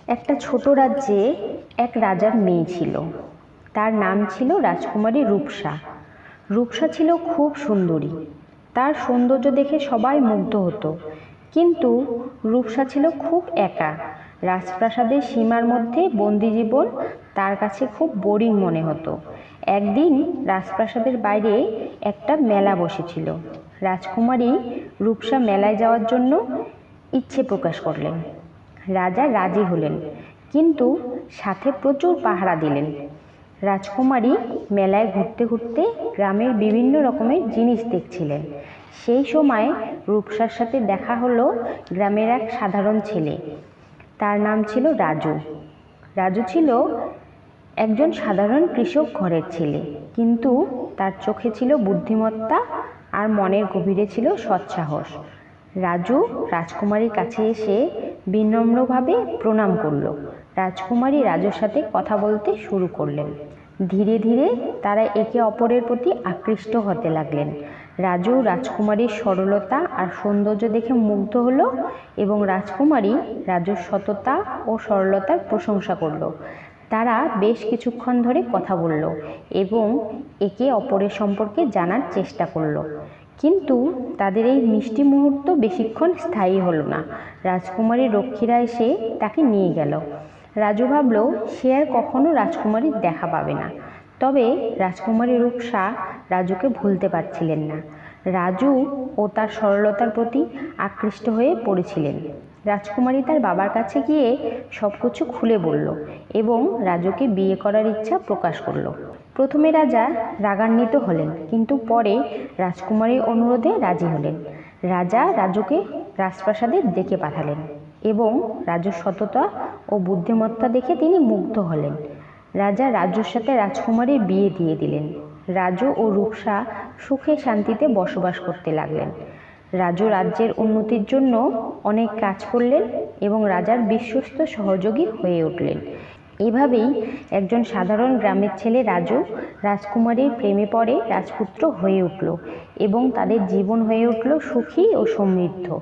একটা ছোট রাজ্যে এক রাজার মেয়ে ছিল। তার নাম ছিল রাজকুমারী রূপসা। রূপসা ছিল খুব সুন্দরী। তার সৌন্দর্য দেখে সবাই মুগ্ধ হতো। কিন্তু রূপসা ছিল খুব একা। রাজপ্রাসাদের সীমার মধ্যে বন্দি জীবন তার কাছে খুব বোরিং মনে হতো। একদিন রাজপ্রাসাদের বাইরে একটা মেলা বসেছিল। রাজকুমারী রূপসা মেলায় যাওয়ার জন্য ইচ্ছে প্রকাশ করলেন। রাজা রাজি হলেন, কিন্তু সাথে প্রচুর পাহারা দিলেন। রাজকুমারী মেলায় ঘুরতে ঘুরতে গ্রামের বিভিন্ন রকমের জিনিস দেখছিলেন। সেই সময় রূপসার সাথে দেখা হলো গ্রামের এক সাধারণ ছেলে। তার নাম ছিল রাজু। রাজু ছিল একজন সাধারণ কৃষক ঘরের ছেলে, কিন্তু তার চোখে ছিল বুদ্ধিমত্তা আর মনের গভীরে ছিল সৎসাহস। রাজু রাজকুমারীর কাছে এসে বিনম্রভাবে প্রণাম করল। রাজকুমারী রাজুর সাথে কথা বলতে শুরু করলেন। ধীরে ধীরে তারা একে অপরের প্রতি আকৃষ্ট হতে লাগলেন। রাজু রাজকুমারীর সরলতা আর সৌন্দর্য দেখে মুগ্ধ হলো এবং রাজকুমারী রাজুর সততা ও সরলতার প্রশংসা করল। তারা বেশ কিছুক্ষণ ধরে কথা বলল এবং একে অপরের সম্পর্কে জানার চেষ্টা করলো। কিন্তু তাদের এই মিষ্টি মুহূর্ত বেশিক্ষণ স্থায়ী হলো না। রাজকুমারীর রক্ষীরা এসে তাকে নিয়ে গেল। রাজু ভাবল সে আর কখনো রাজকুমারীর দেখা পাবে না। তবে রাজকুমারী রূপসা রাজুকে ভুলতে পারছিলেন না। রাজু ও তার সরলতার প্রতি আকৃষ্ট হয়ে পড়েছিলেন। রাজকুমারী তার বাবার কাছে গিয়ে সবকিছু খুলে বলল এবং রাজুকে বিয়ে করার ইচ্ছা প্রকাশ করল। প্রথমে রাজা রাগান্বিত হলেন, কিন্তু পরে রাজকুমারীর অনুরোধে রাজি হলেন। রাজা রাজুকে রাজপ্রাসাদে ডেকে পাঠালেন এবং রাজুর সততা ও বুদ্ধিমত্তা দেখে তিনি মুগ্ধ হলেন। রাজা রাজুর সাথে রাজকুমারীর বিয়ে দিয়ে দিলেন। রাজু ও রূপসা সুখে শান্তিতে বসবাস করতে লাগলেন। রাজু রাজ্যের উন্নতির জন্য অনেক কাজ করলেন এবং রাজার বিশ্বস্ত সহযোগী হয়ে উঠলেন। এভাবেই একজন সাধারণ গ্রামের ছেলে রাজু রাজকুমারীর প্রেমে পড়ে রাজপুত্র হয়ে উঠল এবং তাদের জীবন হয়ে উঠল সুখী ও সমৃদ্ধ।